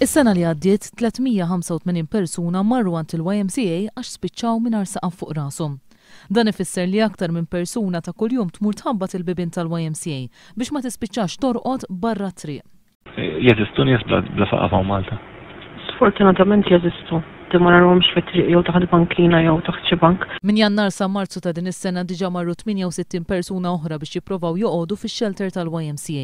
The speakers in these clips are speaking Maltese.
Is-sena li għaddiet 385 persuna marru għand il-YMCA għax spiċċaw mingħajr saqaf fuq rashom. Dan ifisser li aktar minn persuna ta' kuljum tmur tħabbat il-bibien tal-YMCA biex ma tispiċċax torqod barra t-triq. Jeżistu nies bla saqaf hawn Malta? Sfortunatament jeżistu. Ma narhomx fit-triq jew taħt bankina jew taħt xi bank. Min Jannar sa Marzu ta' din is-sena diġà marru 68 persuna oħra biex jippruvaw joqogħdu fix-shelter tal-YMCA.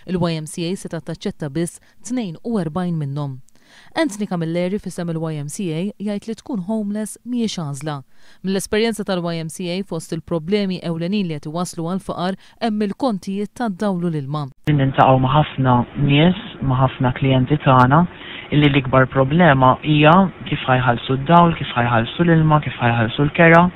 Il-YMCA se taċċetta biss 42 minnhom. Anthony Camilleri fisem il-YMCA jgħid li tkun homeless mhijiex għażla. Mill-esperjenza tal-YMCA fost il-problemi ewlenin li qed iwasslu għall-faqar hemm il-kontijiet tad-dawlu l-ilma. Nintaqgħu ma' ħafna nies, ma' ħafna klijenti tagħna illi l-ikbar problema hija kif ħajħallsu d-dawl, kif ħajħallsu l-ilma, kif ħajħallsu l-kera,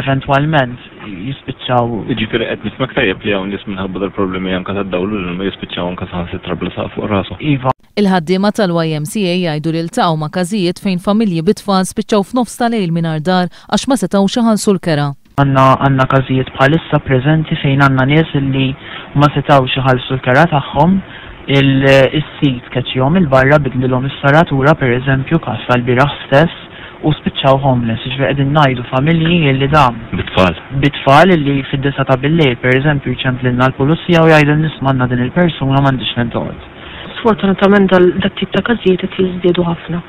eventwalment jispiċċaw. Jiġifieri qed nismak tajjeb li hawn nies minħabba dal-problemi anke tad-dawl u l-ilma jispiċċaw anke saħansitra bla saqaf fuq rashom. Iva. Il-ħaddiema tal-YMCA jgħidu li ltaqgħu ma' każijiet fejn familji bit-tfal spiċċaw f'nofs tal-lejl mingħajr dar għax ma setgħux iħallsu l-kera. Għandna każijiet bħalissa preżenti fejn għandna nies illi ma setgħux iħallsu l-kera tagħhom. Il-sit keċjom il-barra bidlilhom is-saratura pereżempju każ tal-bieraħ stess u spiċċaw homeless, ġifieri qegħdin ngħidu familji li dan. Bit-tfal illi fid-9 ta' bil-lejl pereżempju jċemplilna l-pulizija u jgħidu nismanna din il-persuna m'għandix fejn toqgħod. Sfortunatament dat-tip ta' każijiet qed jiżdiedu ħafna.